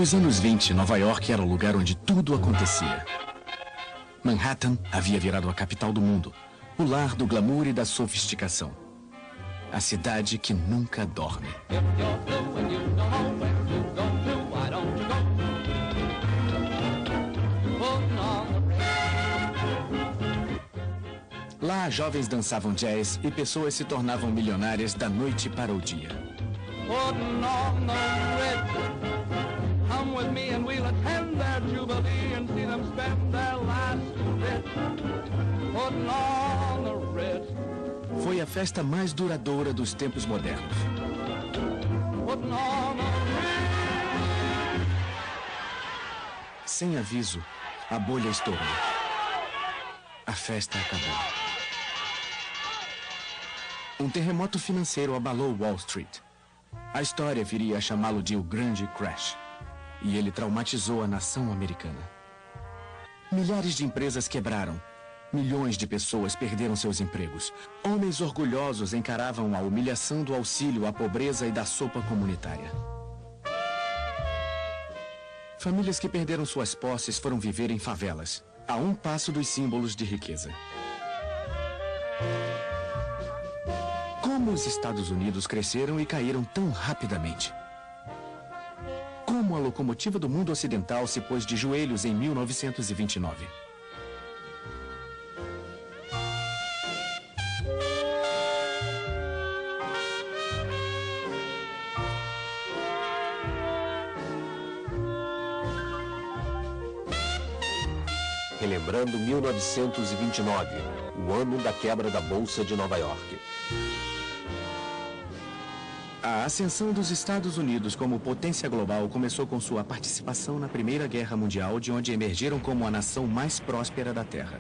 Nos anos 20, Nova York era o lugar onde tudo acontecia. Manhattan havia virado a capital do mundo, o lar do glamour e da sofisticação. A cidade que nunca dorme. Lá, jovens dançavam jazz e pessoas se tornavam milionárias da noite para o dia. Foi a festa mais duradoura dos tempos modernos. Sem aviso, a bolha estourou. A festa acabou. Um terremoto financeiro abalou Wall Street. A história viria a chamá-lo de o Grande Crash. E ele traumatizou a nação americana. Milhares de empresas quebraram. Milhões de pessoas perderam seus empregos. Homens orgulhosos encaravam a humilhação do auxílio à pobreza e da sopa comunitária. Famílias que perderam suas posses foram viver em favelas, a um passo dos símbolos de riqueza. Como os Estados Unidos cresceram e caíram tão rapidamente? Como a locomotiva do mundo ocidental se pôs de joelhos em 1929? Relembrando 1929, o ano da quebra da Bolsa de Nova York. A ascensão dos Estados Unidos como potência global começou com sua participação na Primeira Guerra Mundial, de onde emergiram como a nação mais próspera da Terra.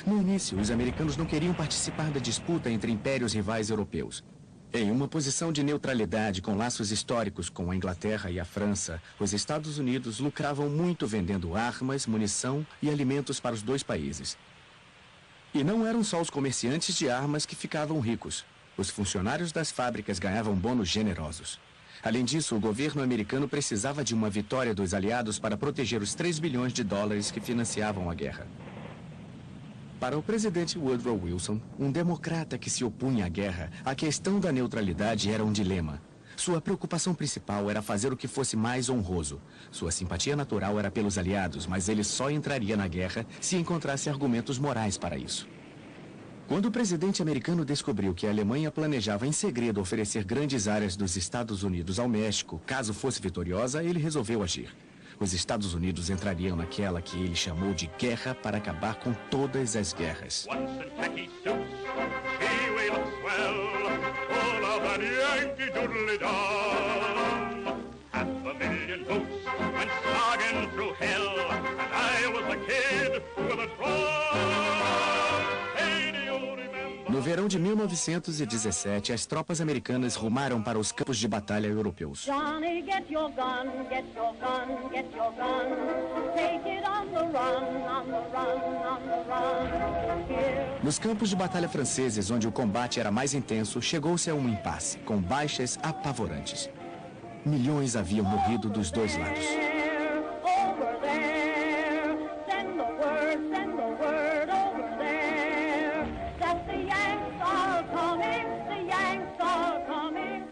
No início, os americanos não queriam participar da disputa entre impérios rivais europeus. Em uma posição de neutralidade com laços históricos com a Inglaterra e a França, os Estados Unidos lucravam muito vendendo armas, munição e alimentos para os dois países. E não eram só os comerciantes de armas que ficavam ricos. Os funcionários das fábricas ganhavam bônus generosos. Além disso, o governo americano precisava de uma vitória dos aliados para proteger os 3 bilhões de dólares que financiavam a guerra. Para o presidente Woodrow Wilson, um democrata que se opunha à guerra, a questão da neutralidade era um dilema. Sua preocupação principal era fazer o que fosse mais honroso. Sua simpatia natural era pelos aliados, mas ele só entraria na guerra se encontrasse argumentos morais para isso. Quando o presidente americano descobriu que a Alemanha planejava em segredo oferecer grandes áreas dos Estados Unidos ao México, caso fosse vitoriosa, ele resolveu agir. Os Estados Unidos entrariam naquela que ele chamou de guerra para acabar com todas as guerras. No verão de 1917, as tropas americanas rumaram para os campos de batalha europeus. Johnny, get your gun, get your gun, get your gun. Take it on the run, on the run, on the run. Here. Nos campos de batalha franceses, onde o combate era mais intenso, chegou-se a um impasse, com baixas apavorantes. Milhões haviam morrido dos dois lados. Over there, send the word over there. That the Yanks are coming, the Yanks are coming.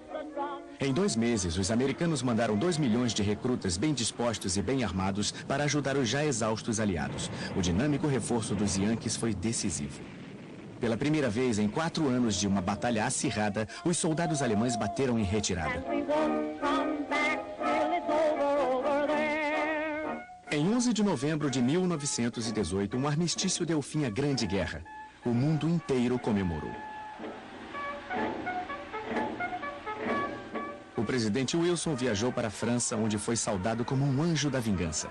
Em 2 meses, os americanos mandaram 2 milhões de recrutas bem dispostos e bem armados para ajudar os já exaustos aliados. O dinâmico reforço dos Yankees foi decisivo. Pela primeira vez em 4 anos de uma batalha acirrada, os soldados alemães bateram em retirada. Em 11 de novembro de 1918, um armistício deu fim à Grande Guerra. O mundo inteiro comemorou. O presidente Wilson viajou para a França, onde foi saudado como um anjo da vingança.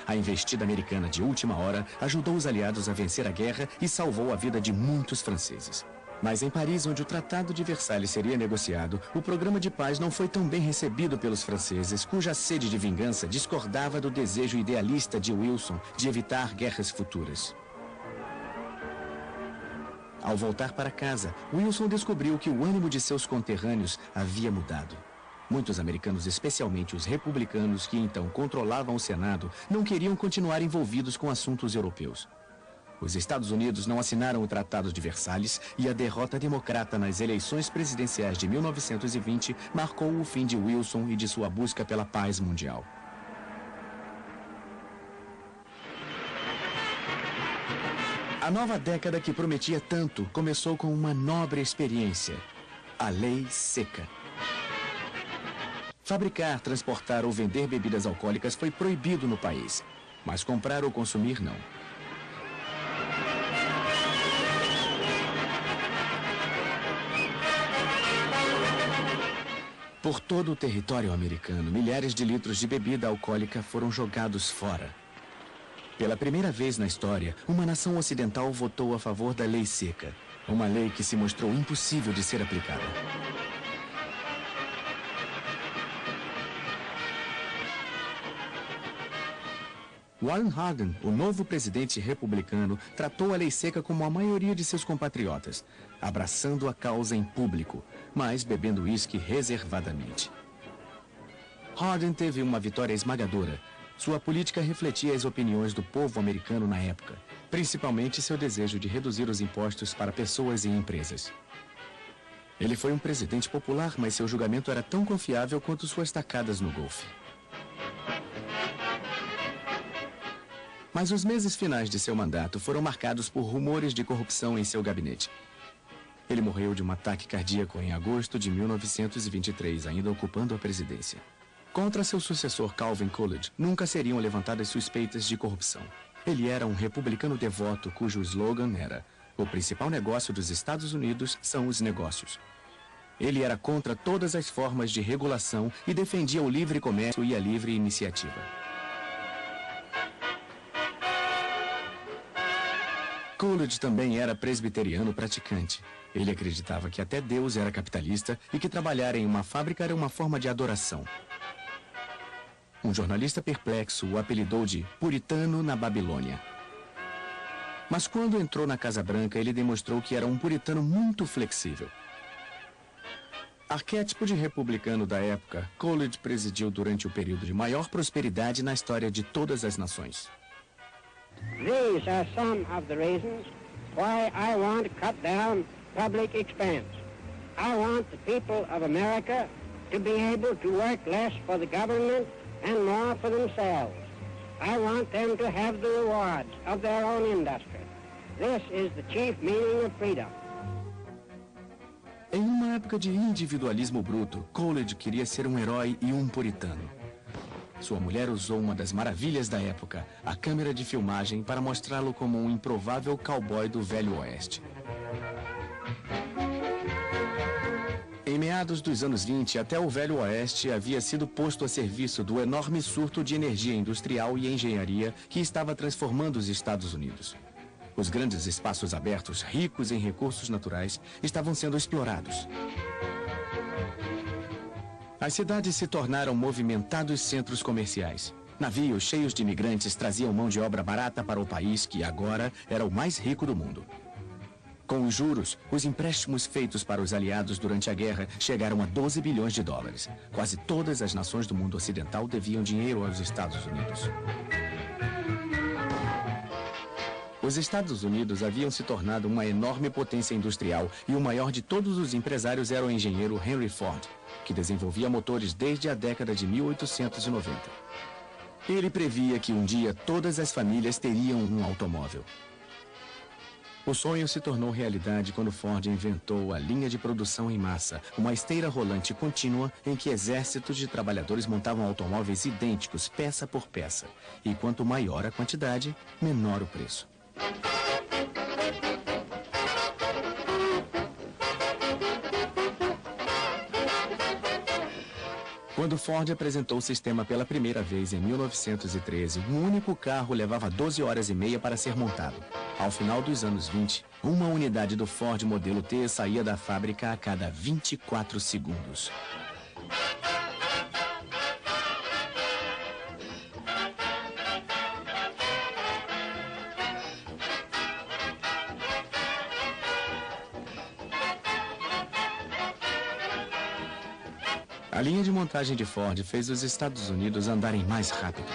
A investida americana de última hora ajudou os aliados a vencer a guerra e salvou a vida de muitos franceses. Mas em Paris, onde o Tratado de Versalhes seria negociado, o programa de paz não foi tão bem recebido pelos franceses, cuja sede de vingança discordava do desejo idealista de Wilson de evitar guerras futuras. Ao voltar para casa, Wilson descobriu que o ânimo de seus conterrâneos havia mudado. Muitos americanos, especialmente os republicanos que então controlavam o Senado, não queriam continuar envolvidos com assuntos europeus. Os Estados Unidos não assinaram o Tratado de Versalhes e a derrota democrata nas eleições presidenciais de 1920 marcou o fim de Wilson e de sua busca pela paz mundial. A nova década que prometia tanto começou com uma nobre experiência: a Lei Seca. Fabricar, transportar ou vender bebidas alcoólicas foi proibido no país, mas comprar ou consumir não. Por todo o território americano, milhares de litros de bebida alcoólica foram jogados fora. Pela primeira vez na história, uma nação ocidental votou a favor da Lei Seca, uma lei que se mostrou impossível de ser aplicada. Warren Harding, o novo presidente republicano, tratou a Lei Seca como a maioria de seus compatriotas, abraçando a causa em público, mas bebendo uísque reservadamente. Harding teve uma vitória esmagadora. Sua política refletia as opiniões do povo americano na época, principalmente seu desejo de reduzir os impostos para pessoas e empresas. Ele foi um presidente popular, mas seu julgamento era tão confiável quanto suas tacadas no golfe. Mas os meses finais de seu mandato foram marcados por rumores de corrupção em seu gabinete. Ele morreu de um ataque cardíaco em agosto de 1923, ainda ocupando a presidência. Contra seu sucessor Calvin Coolidge, nunca seriam levantadas suspeitas de corrupção. Ele era um republicano devoto cujo slogan era: "O principal negócio dos Estados Unidos são os negócios". Ele era contra todas as formas de regulação e defendia o livre comércio e a livre iniciativa. Coolidge também era presbiteriano praticante. Ele acreditava que até Deus era capitalista e que trabalhar em uma fábrica era uma forma de adoração. Um jornalista perplexo o apelidou de puritano na Babilônia. Mas quando entrou na Casa Branca, ele demonstrou que era um puritano muito flexível. Arquétipo de republicano da época, Coolidge presidiu durante o período de maior prosperidade na história de todas as nações. These are some of the reasons why I want to cut down public expense. I want the people of America to be able to work less for the government and more for themselves. I want them to have the rewards of their own industry. This is the chief meaning of freedom. Em uma época de individualismo bruto, Coolidge queria ser um herói e um puritano. Sua mulher usou uma das maravilhas da época, a câmera de filmagem, para mostrá-lo como um improvável cowboy do Velho Oeste. Em meados dos anos 20, até o Velho Oeste havia sido posto a serviço do enorme surto de energia industrial e engenharia que estava transformando os Estados Unidos. Os grandes espaços abertos, ricos em recursos naturais, estavam sendo explorados. As cidades se tornaram movimentados centros comerciais. Navios cheios de imigrantes traziam mão de obra barata para o país que agora era o mais rico do mundo. Com os juros, os empréstimos feitos para os aliados durante a guerra chegaram a 12 bilhões de dólares. Quase todas as nações do mundo ocidental deviam dinheiro aos Estados Unidos. Os Estados Unidos haviam se tornado uma enorme potência industrial e o maior de todos os empresários era o engenheiro Henry Ford, que desenvolvia motores desde a década de 1890. Ele previa que um dia todas as famílias teriam um automóvel. O sonho se tornou realidade quando Ford inventou a linha de produção em massa, uma esteira rolante contínua em que exércitos de trabalhadores montavam automóveis idênticos, peça por peça. E quanto maior a quantidade, menor o preço. Quando Ford apresentou o sistema pela primeira vez em 1913, um único carro levava 12 horas e meia para ser montado. Ao final dos anos 20, uma unidade do Ford modelo T saía da fábrica a cada 24 segundos. A linha de montagem de Ford fez os Estados Unidos andarem mais rápido.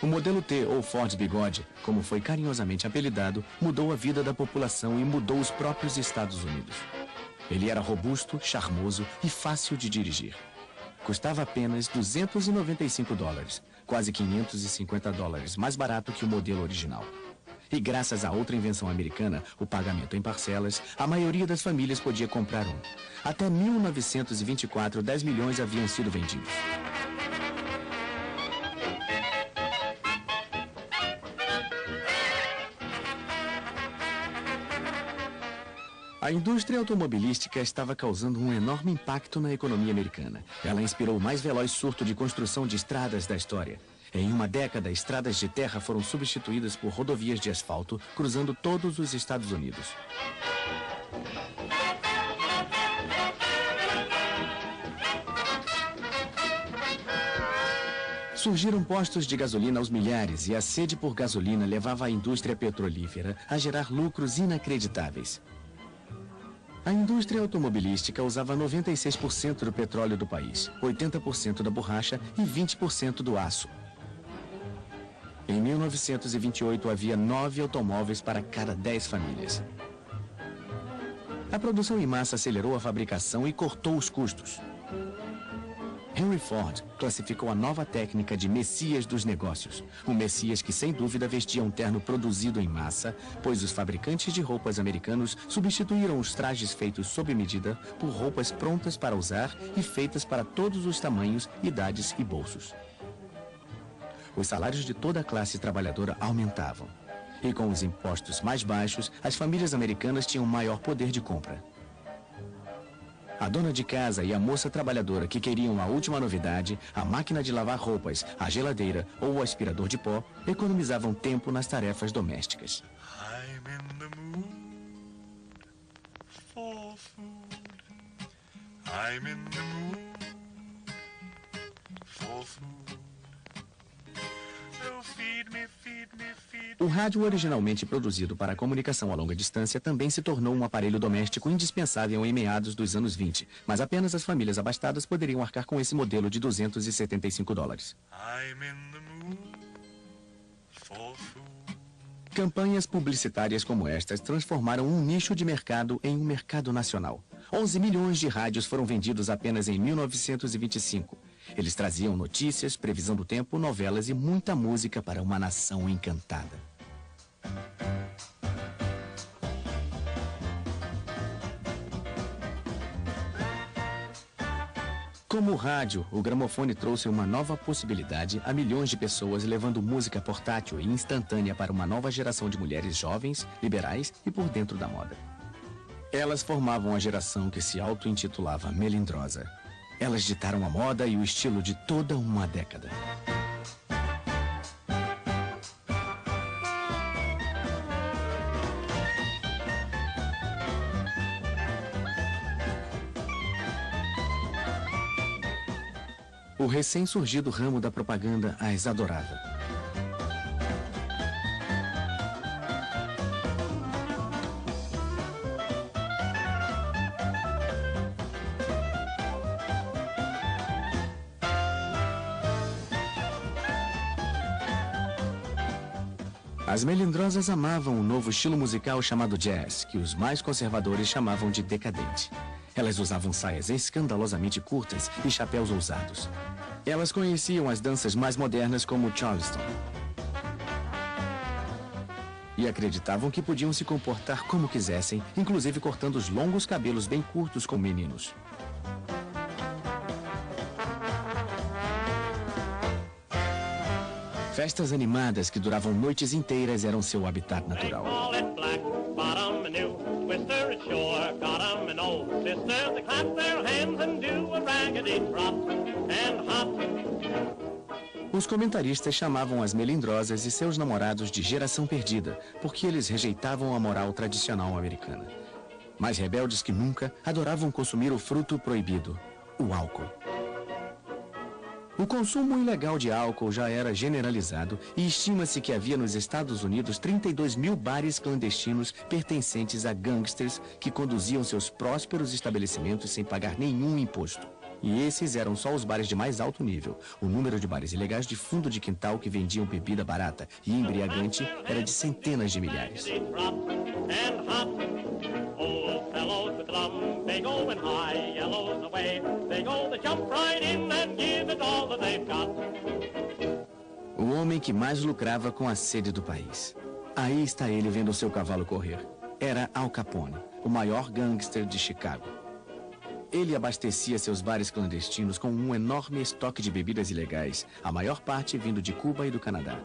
O modelo T, ou Ford Bigode, como foi carinhosamente apelidado, mudou a vida da população e mudou os próprios Estados Unidos. Ele era robusto, charmoso e fácil de dirigir. Custava apenas $295, quase $550, mais barato que o modelo original. E graças a outra invenção americana, o pagamento em parcelas, a maioria das famílias podia comprar um. Até 1924, 10 milhões haviam sido vendidos. A indústria automobilística estava causando um enorme impacto na economia americana. Ela inspirou o mais veloz surto de construção de estradas da história. Em uma década, estradas de terra foram substituídas por rodovias de asfalto, cruzando todos os Estados Unidos. Surgiram postos de gasolina aos milhares e a sede por gasolina levava a indústria petrolífera a gerar lucros inacreditáveis. A indústria automobilística usava 96% do petróleo do país, 80% da borracha e 20% do aço. Em 1928, havia 9 automóveis para cada 10 famílias. A produção em massa acelerou a fabricação e cortou os custos. Henry Ford classificou a nova técnica de Messias dos negócios. Um Messias que, sem dúvida, vestia um terno produzido em massa, pois os fabricantes de roupas americanos substituíram os trajes feitos sob medida por roupas prontas para usar e feitas para todos os tamanhos, idades e bolsos. Os salários de toda a classe trabalhadora aumentavam. E com os impostos mais baixos, as famílias americanas tinham maior poder de compra. A dona de casa e a moça trabalhadora que queriam a última novidade, a máquina de lavar roupas, a geladeira ou o aspirador de pó, economizavam tempo nas tarefas domésticas. I'm in the mood for food. I'm in the mood for food. So feed me, feed me, feed O rádio, originalmente produzido para a comunicação a longa distância, também se tornou um aparelho doméstico indispensável em meados dos anos 20, mas apenas as famílias abastadas poderiam arcar com esse modelo de $275. I'm in the mood for food. Campanhas publicitárias como estas transformaram um nicho de mercado em um mercado nacional. 11 milhões de rádios foram vendidos apenas em 1925. Eles traziam notícias, previsão do tempo, novelas e muita música para uma nação encantada. Como o rádio, o gramofone trouxe uma nova possibilidade a milhões de pessoas, levando música portátil e instantânea para uma nova geração de mulheres jovens, liberais e por dentro da moda. Elas formavam a geração que se auto-intitulava melindrosa. Elas ditaram a moda e o estilo de toda uma década. O recém-surgido ramo da propaganda as adorava. As melindrosas amavam um novo estilo musical chamado jazz, que os mais conservadores chamavam de decadente. Elas usavam saias escandalosamente curtas e chapéus ousados. Elas conheciam as danças mais modernas como Charleston. E acreditavam que podiam se comportar como quisessem, inclusive cortando os longos cabelos bem curtos com meninos. Festas animadas que duravam noites inteiras eram seu habitat natural. Os comentaristas chamavam as melindrosas e seus namorados de geração perdida, porque eles rejeitavam a moral tradicional americana. Mais rebeldes que nunca, adoravam consumir o fruto proibido, o álcool. O consumo ilegal de álcool já era generalizado e estima-se que havia nos Estados Unidos 32 mil bares clandestinos pertencentes a gangsters que conduziam seus prósperos estabelecimentos sem pagar nenhum imposto. E esses eram só os bares de mais alto nível. O número de bares ilegais de fundo de quintal que vendiam bebida barata e embriagante era de centenas de milhares. O homem que mais lucrava com a sede do país. Aí está ele vendo seu cavalo correr. Era Al Capone, o maior gangster de Chicago. Ele abastecia seus bares clandestinos com um enorme estoque de bebidas ilegais, a maior parte vindo de Cuba e do Canadá.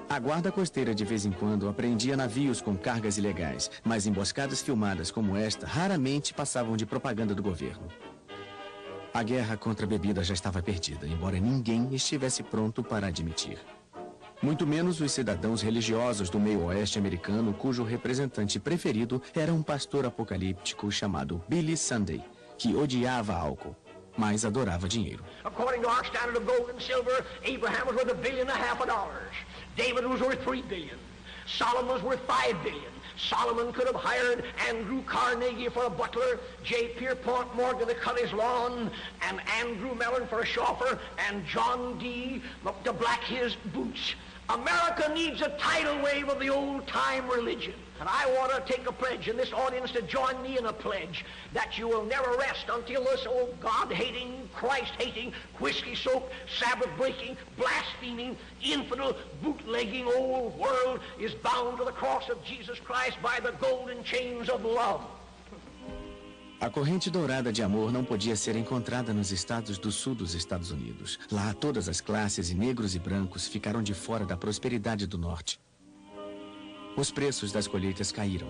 A guarda costeira de vez em quando apreendia navios com cargas ilegais, mas emboscadas filmadas como esta raramente passavam de propaganda do governo. A guerra contra a bebida já estava perdida, embora ninguém estivesse pronto para admitir. Muito menos os cidadãos religiosos do meio oeste americano, cujo representante preferido era um pastor apocalíptico chamado Billy Sunday, que odiava álcool, mas adorava dinheiro. According to our standard of gold and silver, Abraham was worth $1.5 billion. David was worth $3 billion. Solomon was worth $5 billion. Solomon could have hired Andrew Carnegie for a butler, J. Pierpont Morgan to cut his lawn, and Andrew Mellon for a chauffeur, and John D. to black his boots. America needs a tidal wave of the old-time religion. And I want to take a pledge in this audience to join me in a pledge that you will never rest until this old God-hating, Christ-hating, whiskey-soaked, Sabbath-breaking, blaspheming, infidel, bootlegging old world is bound to the cross of Jesus Christ by the golden chains of love. A corrente dourada de amor não podia ser encontrada nos estados do sul dos Estados Unidos. Lá, todas as classes, e negros e brancos, ficaram de fora da prosperidade do norte. Os preços das colheitas caíram,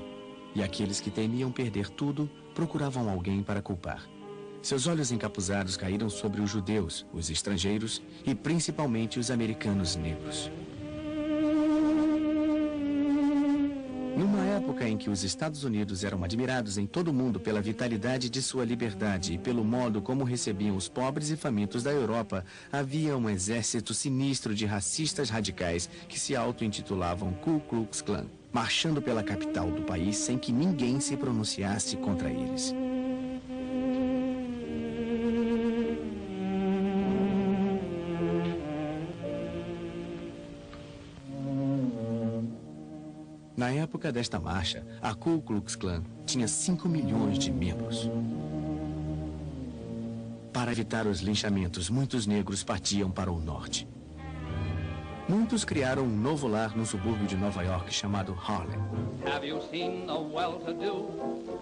e aqueles que temiam perder tudo procuravam alguém para culpar. Seus olhos encapuzados caíram sobre os judeus, os estrangeiros e principalmente os americanos negros. Numa época em que os Estados Unidos eram admirados em todo o mundo pela vitalidade de sua liberdade e pelo modo como recebiam os pobres e famintos da Europa, havia um exército sinistro de racistas radicais que se auto-intitulavam Ku Klux Klan, marchando pela capital do país sem que ninguém se pronunciasse contra eles. Na época desta marcha, a Ku Klux Klan tinha 5 milhões de membros. Para evitar os linchamentos, muitos negros partiam para o norte. Muitos criaram um novo lar no subúrbio de Nova York chamado Harlem. Have you seen the well-to-do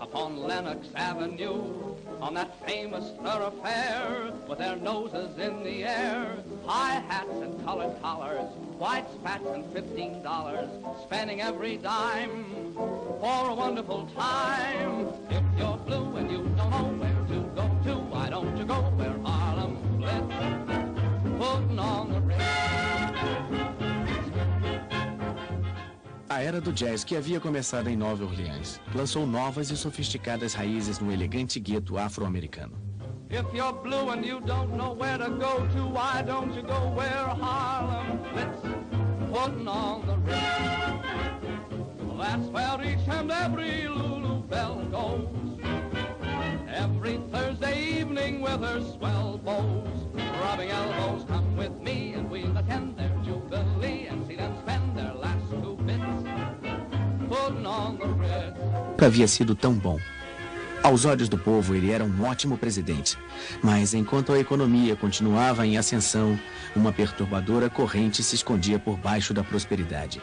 upon Lenox Avenue, on that famous thoroughfare, with their noses in the air, high hats and colored collars, white spats and $15, spending every dime for a wonderful time. If you're blue and you don't know where to go to, why don't you go where Harlem blitz, putting on the ritz. A era do jazz, que havia começado em Nova Orleans, lançou novas e sofisticadas raízes no elegante gueto afro-americano. If you're blue and you don't know where to go to, why don't you go where Harlem blitz, putting on the ritz. That's where each and every Lulu Belle goes, every Thursday evening with her swell bows, rubbing elbows. Come with me and we'll attend their jubilee and see them spend their last 2 bits, putting on the ritz. Nunca havia sido tão bom. Aos olhos do povo, ele era um ótimo presidente. Mas enquanto a economia continuava em ascensão, uma perturbadora corrente se escondia por baixo da prosperidade.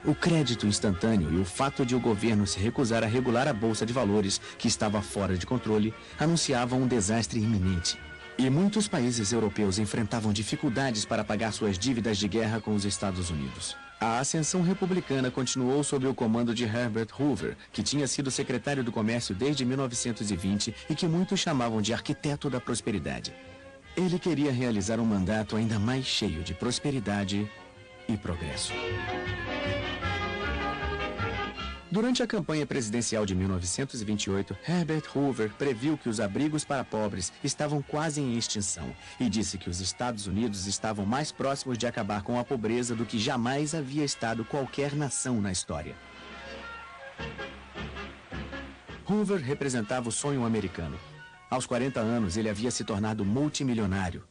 O crédito instantâneo e o fato de o governo se recusar a regular a bolsa de valores, que estava fora de controle, anunciavam um desastre iminente. E muitos países europeus enfrentavam dificuldades para pagar suas dívidas de guerra com os Estados Unidos. A ascensão republicana continuou sob o comando de Herbert Hoover, que tinha sido secretário do Comércio desde 1920 e que muitos chamavam de arquiteto da prosperidade. Ele queria realizar um mandato ainda mais cheio de prosperidade e progresso. Durante a campanha presidencial de 1928, Herbert Hoover previu que os abrigos para pobres estavam quase em extinção e disse que os Estados Unidos estavam mais próximos de acabar com a pobreza do que jamais havia estado qualquer nação na história. Hoover representava o sonho americano. Aos 40 anos, ele havia se tornado multimilionário.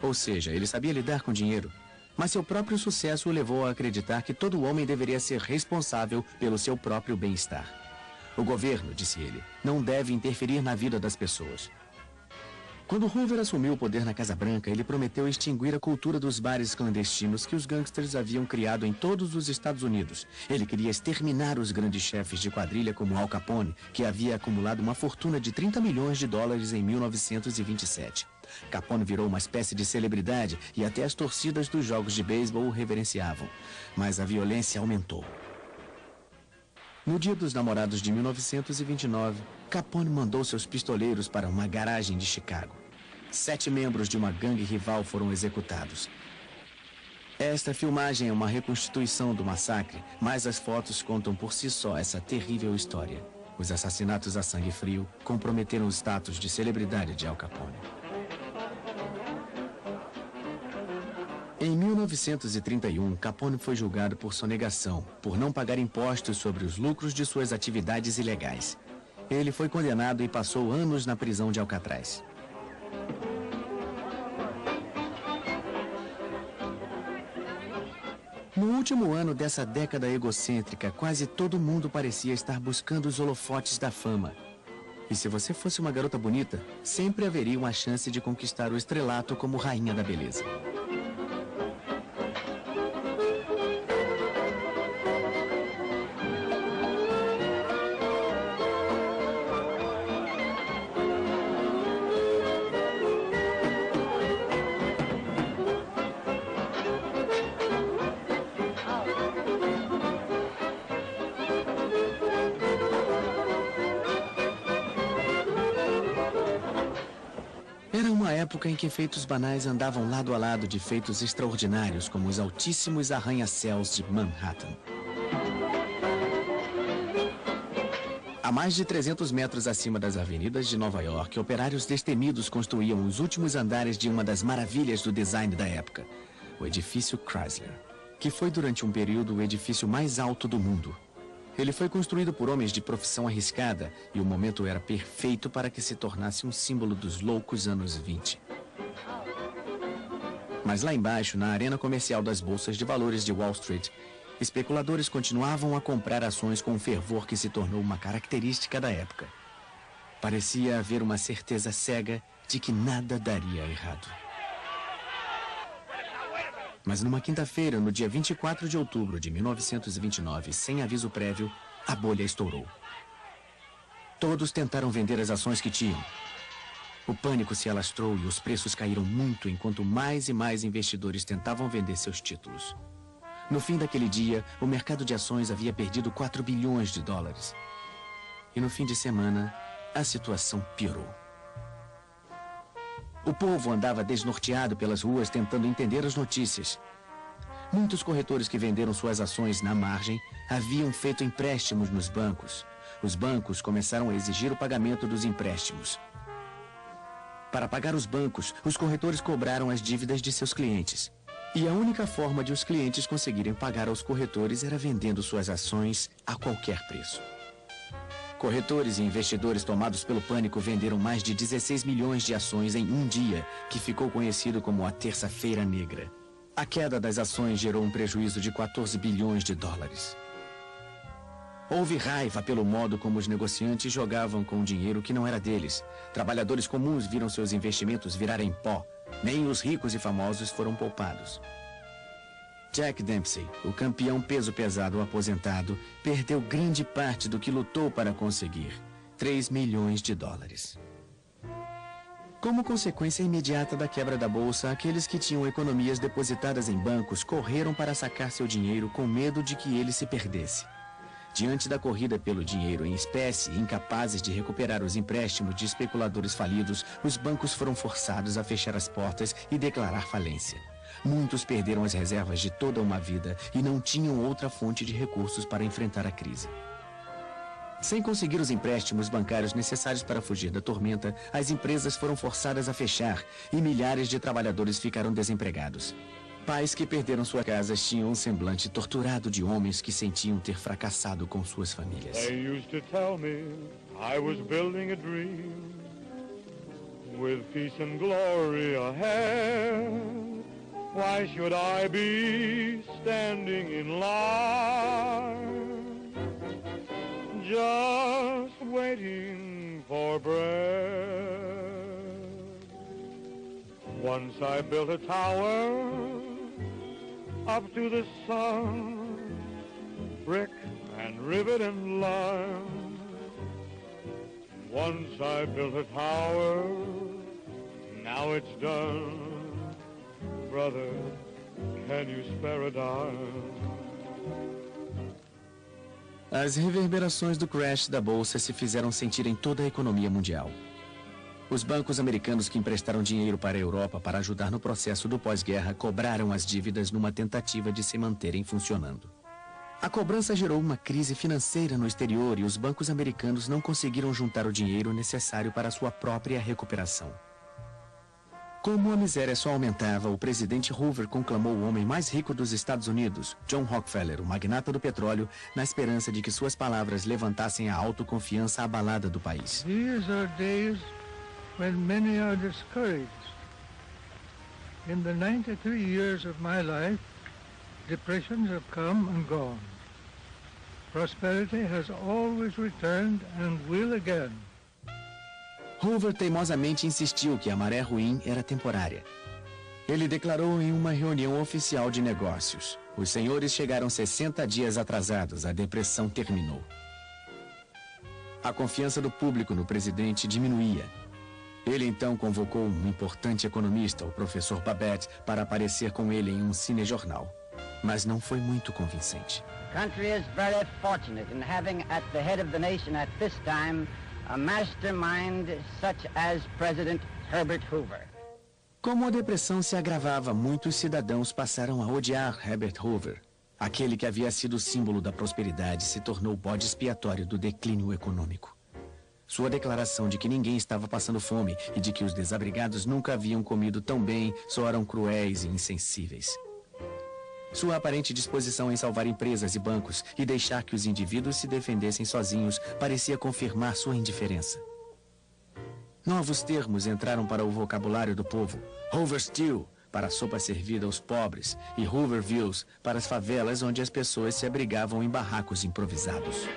Ou seja, ele sabia lidar com dinheiro. Mas seu próprio sucesso o levou a acreditar que todo homem deveria ser responsável pelo seu próprio bem-estar. O governo, disse ele, não deve interferir na vida das pessoas. Quando Hoover assumiu o poder na Casa Branca, ele prometeu extinguir a cultura dos bares clandestinos que os gangsters haviam criado em todos os Estados Unidos. Ele queria exterminar os grandes chefes de quadrilha como Al Capone, que havia acumulado uma fortuna de $30 milhões em 1927. Capone virou uma espécie de celebridade e até as torcidas dos jogos de beisebol o reverenciavam. Mas a violência aumentou. No Dia dos Namorados de 1929, Capone mandou seus pistoleiros para uma garagem de Chicago. 7 membros de uma gangue rival foram executados. Esta filmagem é uma reconstituição do massacre, mas as fotos contam por si só essa terrível história. Os assassinatos a sangue frio comprometeram o status de celebridade de Al Capone. Em 1931, Capone foi julgado por sonegação, por não pagar impostos sobre os lucros de suas atividades ilegais. Ele foi condenado e passou anos na prisão de Alcatraz. No último ano dessa década egocêntrica, quase todo mundo parecia estar buscando os holofotes da fama. E se você fosse uma garota bonita, sempre haveria uma chance de conquistar o estrelato como rainha da beleza. Era uma época em que feitos banais andavam lado a lado de feitos extraordinários, como os altíssimos arranha-céus de Manhattan. A mais de 300 metros acima das avenidas de Nova York, operários destemidos construíam os últimos andares de uma das maravilhas do design da época, o edifício Chrysler, que foi durante um período o edifício mais alto do mundo. Ele foi construído por homens de profissão arriscada e o momento era perfeito para que se tornasse um símbolo dos loucos anos 20. Mas lá embaixo, na arena comercial das bolsas de valores de Wall Street, especuladores continuavam a comprar ações com um fervor que se tornou uma característica da época. Parecia haver uma certeza cega de que nada daria errado. Mas numa quinta-feira, no dia 24 de outubro de 1929, sem aviso prévio, a bolha estourou. Todos tentaram vender as ações que tinham. O pânico se alastrou e os preços caíram muito enquanto mais e mais investidores tentavam vender seus títulos. No fim daquele dia, o mercado de ações havia perdido $4 bilhões. E no fim de semana, a situação piorou. O povo andava desnorteado pelas ruas tentando entender as notícias. Muitos corretores que venderam suas ações na margem haviam feito empréstimos nos bancos. Os bancos começaram a exigir o pagamento dos empréstimos. Para pagar os bancos, os corretores cobraram as dívidas de seus clientes. E a única forma de os clientes conseguirem pagar aos corretores era vendendo suas ações a qualquer preço. Corretores e investidores tomados pelo pânico venderam mais de 16 milhões de ações em um dia, que ficou conhecido como a Terça-feira Negra. A queda das ações gerou um prejuízo de $14 bilhões. Houve raiva pelo modo como os negociantes jogavam com o dinheiro que não era deles. Trabalhadores comuns viram seus investimentos virarem pó. Nem os ricos e famosos foram poupados. Jack Dempsey, o campeão peso pesado aposentado, perdeu grande parte do que lutou para conseguir, $3 milhões. Como consequência imediata da quebra da bolsa, aqueles que tinham economias depositadas em bancos correram para sacar seu dinheiro com medo de que ele se perdesse. Diante da corrida pelo dinheiro em espécie, incapazes de recuperar os empréstimos de especuladores falidos, os bancos foram forçados a fechar as portas e declarar falência. Muitos perderam as reservas de toda uma vida e não tinham outra fonte de recursos para enfrentar a crise. Sem conseguir os empréstimos bancários necessários para fugir da tormenta, as empresas foram forçadas a fechar e milhares de trabalhadores ficaram desempregados. Pais que perderam suas casas tinham um semblante torturado de homens que sentiam ter fracassado com suas famílias. They used to tell me I was building a dream with peace and glory ahead. Why should I be standing in line, just waiting for bread? Once I built a tower up to the sun, brick and rivet and lime. Once I built a tower, now it's done. Brother, can you spare a dime? As reverberações do crash da bolsa se fizeram sentir em toda a economia mundial. Os bancos americanos que emprestaram dinheiro para a Europa para ajudar no processo do pós-guerra cobraram as dívidas numa tentativa de se manterem funcionando. A cobrança gerou uma crise financeira no exterior e os bancos americanos não conseguiram juntar o dinheiro necessário para sua própria recuperação. Como a miséria só aumentava, o presidente Hoover conclamou o homem mais rico dos Estados Unidos, John Rockefeller, o magnata do petróleo, na esperança de que suas palavras levantassem a autoconfiança abalada do país. These are days when many are discouraged. In the 93 years of my life, depressions have come and gone. Prosperity has always returned and will again. Hoover teimosamente insistiu que a maré ruim era temporária. Ele declarou em uma reunião oficial de negócios: os senhores chegaram 60 dias atrasados, a depressão terminou. A confiança do público no presidente diminuía. Ele então convocou um importante economista, o professor Babette, para aparecer com ele em um cinejornal. Mas não foi muito convincente. The country is very fortunate in having at the head of the nation at this time a mastermind such as President Herbert Hoover. Como a depressão se agravava, muitos cidadãos passaram a odiar Herbert Hoover. Aquele que havia sido símbolo da prosperidade se tornou o bode expiatório do declínio econômico. Sua declaração de que ninguém estava passando fome e de que os desabrigados nunca haviam comido tão bem soaram cruéis e insensíveis. Sua aparente disposição em salvar empresas e bancos e deixar que os indivíduos se defendessem sozinhos parecia confirmar sua indiferença. Novos termos entraram para o vocabulário do povo: Hoover Stew, para a sopa servida aos pobres, e Hoovervilles, para as favelas onde as pessoas se abrigavam em barracos improvisados.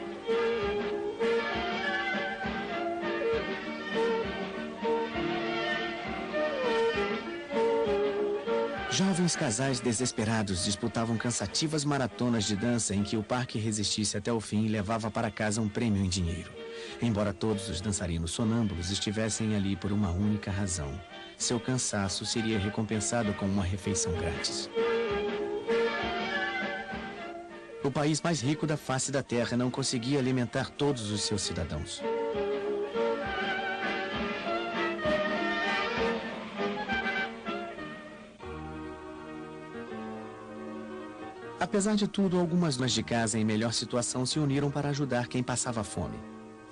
Jovens casais desesperados disputavam cansativas maratonas de dança em que o par que resistisse até o fim levava para casa um prêmio em dinheiro. Embora todos os dançarinos sonâmbulos estivessem ali por uma única razão: seu cansaço seria recompensado com uma refeição grátis. O país mais rico da face da terra não conseguia alimentar todos os seus cidadãos. Apesar de tudo, algumas donas de casa em melhor situação se uniram para ajudar quem passava fome.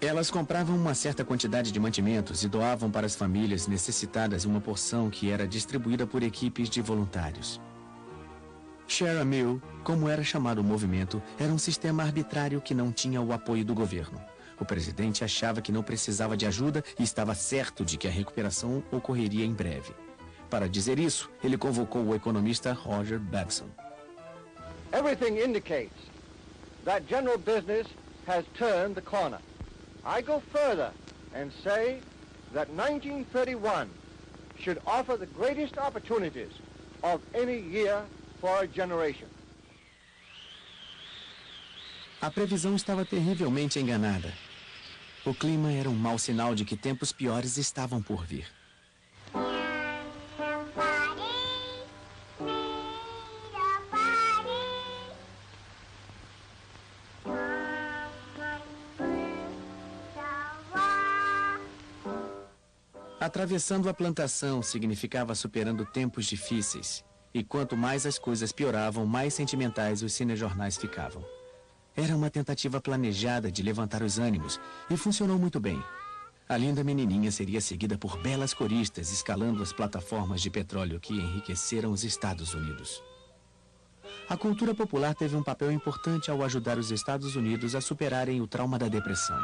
Elas compravam uma certa quantidade de mantimentos e doavam para as famílias necessitadas uma porção que era distribuída por equipes de voluntários. Share a Meal, como era chamado o movimento, era um sistema arbitrário que não tinha o apoio do governo. O presidente achava que não precisava de ajuda e estava certo de que a recuperação ocorreria em breve. Para dizer isso, ele convocou o economista Roger Babson. Everything indicates that general business has turned the corner. I go further and say that 1931 should offer the greatest opportunities of any year for a generation. A previsão estava terrivelmente enganada. O clima era um mau sinal de que tempos piores estavam por vir. Atravessando a plantação significava superando tempos difíceis. E quanto mais as coisas pioravam, mais sentimentais os cinejornais ficavam. Era uma tentativa planejada de levantar os ânimos e funcionou muito bem. A linda menininha seria seguida por belas coristas escalando as plataformas de petróleo que enriqueceram os Estados Unidos. A cultura popular teve um papel importante ao ajudar os Estados Unidos a superarem o trauma da depressão.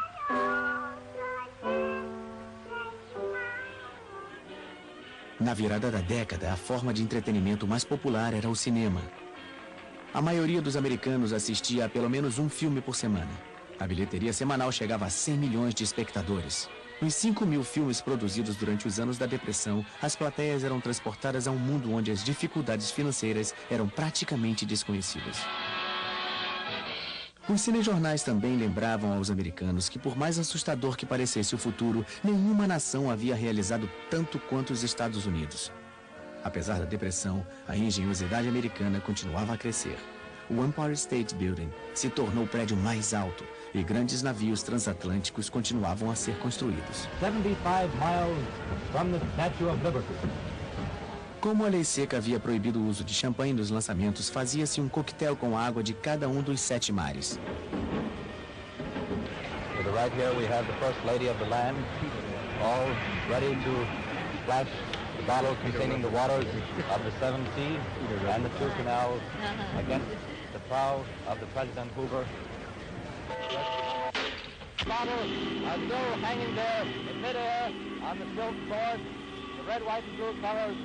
Na virada da década, a forma de entretenimento mais popular era o cinema. A maioria dos americanos assistia a pelo menos um filme por semana. A bilheteria semanal chegava a 100 milhões de espectadores. Nos 5.000 filmes produzidos durante os anos da depressão, as plateias eram transportadas a um mundo onde as dificuldades financeiras eram praticamente desconhecidas. Os cinejornais também lembravam aos americanos que, por mais assustador que parecesse o futuro, nenhuma nação havia realizado tanto quanto os Estados Unidos. Apesar da depressão, a engenhosidade americana continuava a crescer. O Empire State Building se tornou o prédio mais alto e grandes navios transatlânticos continuavam a ser construídos. 75 miles from the Statue of Liberty. Como a lei seca havia proibido o uso de champanhe nos lançamentos, fazia-se um coquetel com água de cada um dos 7 mares. To the right here we have the First Lady of the land, all ready to splash the bottle containing the waters of the 7 seas and the 2 canals against the prow of the President Hoover. The bottle are still hanging there in midair on the silk cord, the red, white and blue colors.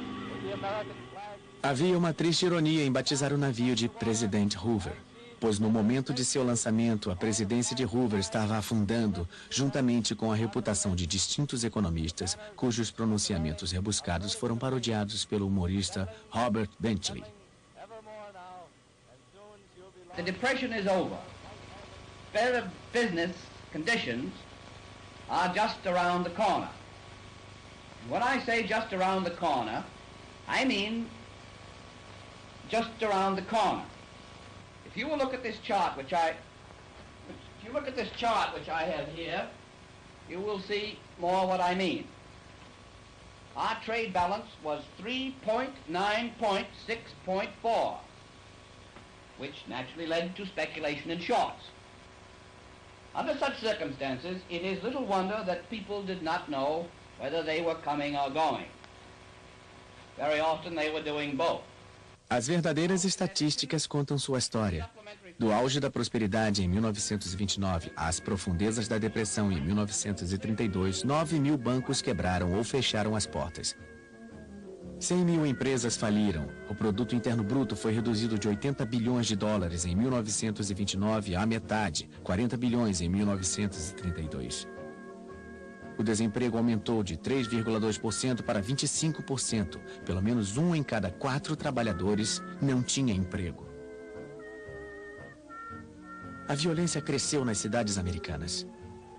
Havia uma triste ironia em batizar o navio de Presidente Hoover, pois no momento de seu lançamento, a presidência de Hoover estava afundando, juntamente com a reputação de distintos economistas, cujos pronunciamentos rebuscados foram parodiados pelo humorista Robert Benchley. The depression is over. Better business conditions are just around the corner. When I say just around the corner, I mean just around the corner. If you will look at this chart which I have here, you will see more what I mean. Our trade balance was 3.9.6.4, which naturally led to speculation in shorts. Under such circumstances, it is little wonder that people did not know whether they were coming or going. Very often they were doing both. As verdadeiras estatísticas contam sua história. Do auge da prosperidade em 1929 às profundezas da depressão em 1932, 9.000 bancos quebraram ou fecharam as portas. 100.000 empresas faliram. O produto interno bruto foi reduzido de 80 bilhões de dólares em 1929 à metade, 40 bilhões em 1932. O desemprego aumentou de 3,2% para 25%. Pelo menos 1 em cada 4 trabalhadores não tinha emprego. A violência cresceu nas cidades americanas.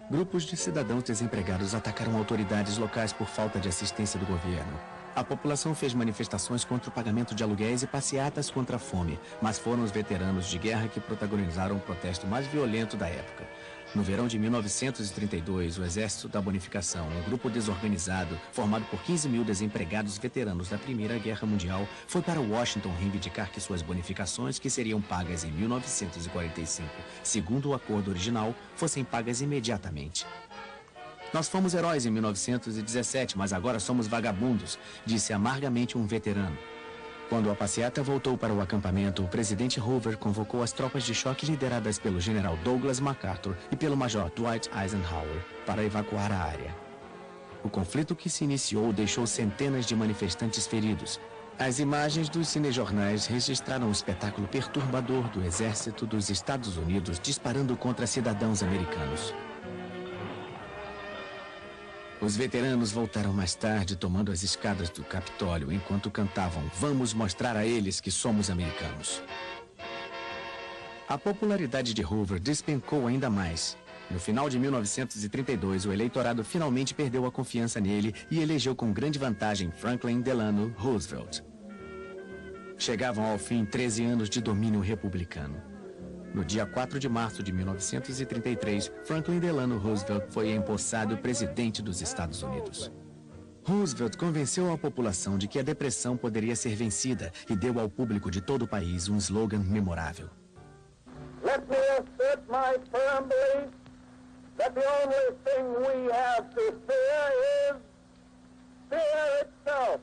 Grupos de cidadãos desempregados atacaram autoridades locais por falta de assistência do governo. A população fez manifestações contra o pagamento de aluguéis e passeatas contra a fome, mas foram os veteranos de guerra que protagonizaram o protesto mais violento da época. No verão de 1932, o Exército da Bonificação, um grupo desorganizado, formado por 15.000 desempregados veteranos da Primeira Guerra Mundial, foi para Washington reivindicar que suas bonificações, que seriam pagas em 1945, segundo o acordo original, fossem pagas imediatamente. Nós fomos heróis em 1917, mas agora somos vagabundos, disse amargamente um veterano. Quando a passeata voltou para o acampamento, o presidente Hoover convocou as tropas de choque lideradas pelo general Douglas MacArthur e pelo major Dwight Eisenhower para evacuar a área. O conflito que se iniciou deixou centenas de manifestantes feridos. As imagens dos cinejornais registraram um espetáculo perturbador do exército dos Estados Unidos disparando contra cidadãos americanos. Os veteranos voltaram mais tarde tomando as escadas do Capitólio enquanto cantavam "Vamos mostrar a eles que somos americanos". A popularidade de Hoover despencou ainda mais. No final de 1932, o eleitorado finalmente perdeu a confiança nele e elegeu com grande vantagem Franklin Delano Roosevelt. Chegavam ao fim 13 anos de domínio republicano. No dia 4 de março de 1933, Franklin Delano Roosevelt foi empossado presidente dos Estados Unidos. Roosevelt convenceu a população de que a depressão poderia ser vencida e deu ao público de todo o país um slogan memorável. Let me assert my firm belief that the only thing we have to fear is fear itself.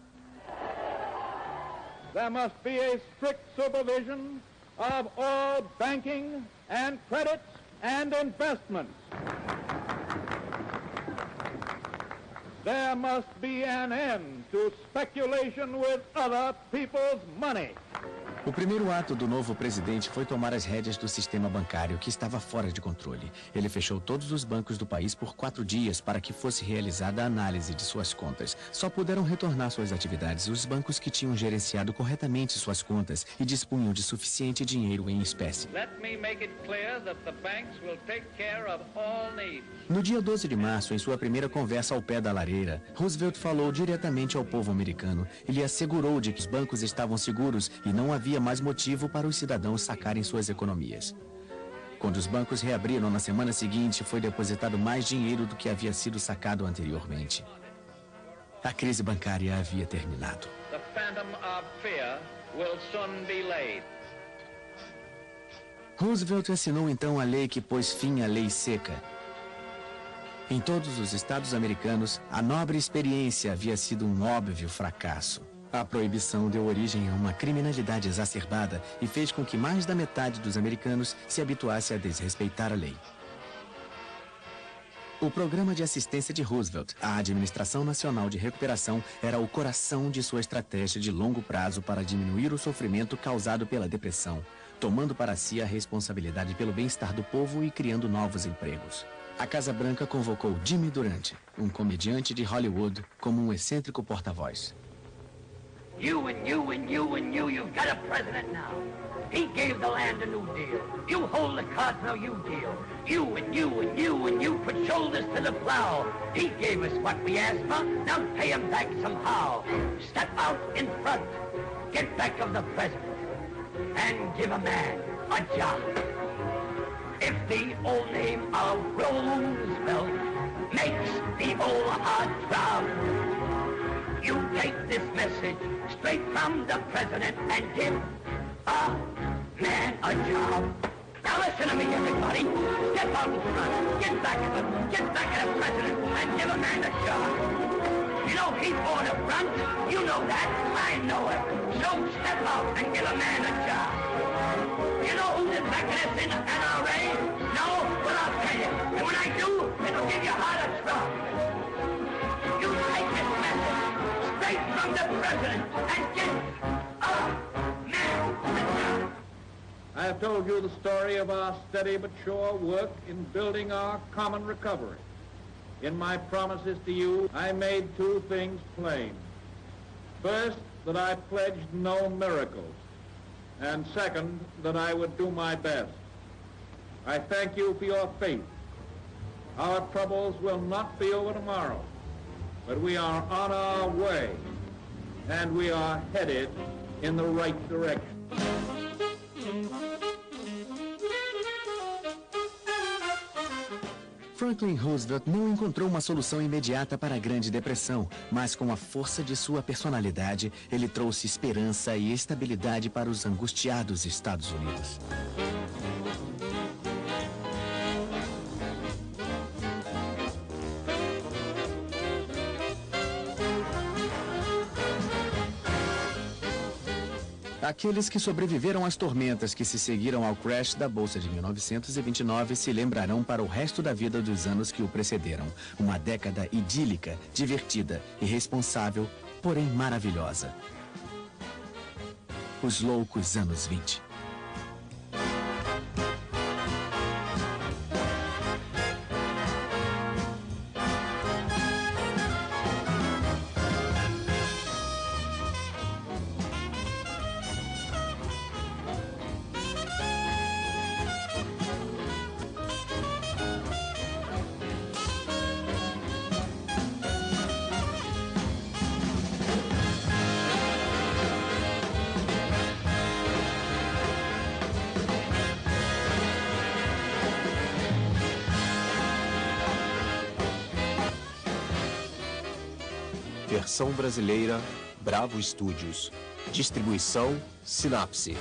There must be a strict supervision of all banking and credits and investments. There must be an end to speculation with other people's money. O primeiro ato do novo presidente foi tomar as rédeas do sistema bancário, que estava fora de controle. Ele fechou todos os bancos do país por 4 dias para que fosse realizada a análise de suas contas. Só puderam retornar suas atividades os bancos que tinham gerenciado corretamente suas contas e dispunham de suficiente dinheiro em espécie. No dia 12 de março, em sua primeira conversa ao pé da lareira, Roosevelt falou diretamente ao povo americano e lhe assegurou de que os bancos estavam seguros e não havia mais motivo para os cidadãos sacarem suas economias. Quando os bancos reabriram na semana seguinte, foi depositado mais dinheiro do que havia sido sacado anteriormente. A crise bancária havia terminado. Roosevelt assinou então a lei que pôs fim à lei seca. Em todos os estados americanos, a nobre experiência havia sido um óbvio fracasso. A proibição deu origem a uma criminalidade exacerbada e fez com que mais da metade dos americanos se habituasse a desrespeitar a lei. O programa de assistência de Roosevelt, a Administração Nacional de Recuperação, era o coração de sua estratégia de longo prazo para diminuir o sofrimento causado pela depressão, tomando para si a responsabilidade pelo bem-estar do povo e criando novos empregos. A Casa Branca convocou Jimmy Durante, um comediante de Hollywood, como um excêntrico porta-voz. You've got a president now. He gave the land a new deal. You hold the cards, now you deal. You put shoulders to the plow. He gave us what we asked for, now pay him back somehow. Step out in front, get back of the president, and give a man a job. If the old name of Roosevelt makes the old heart throb, you take this message straight from the president and give a man a job. Now listen to me, everybody. Step out in front, get back of him, get back of the president, and give a man a job. You know he's born up front. You know that. I know it. So step out and give a man a job. You know who's in back of this in NRA? No? Well, I'll tell you. And when I do, it'll give you heart a throb. You take this message straight from the president and get a man a job. I have told you the story of our steady but sure work in building our common recovery. In my promises to you, I made 2 things plain. First, that I pledged no miracles. And second, that I would do my best. I thank you for your faith. Our troubles will not be over tomorrow, but we are on our way, and we are headed in the right direction. Franklin Roosevelt não encontrou uma solução imediata para a Grande Depressão, mas com a força de sua personalidade, ele trouxe esperança e estabilidade para os angustiados Estados Unidos. Aqueles que sobreviveram às tormentas que se seguiram ao crash da Bolsa de 1929 se lembrarão para o resto da vida dos anos que o precederam. Uma década idílica, divertida, irresponsável, porém maravilhosa. Os loucos anos 20. Versão brasileira, Bravo Studios. Distribuição, Sinapse.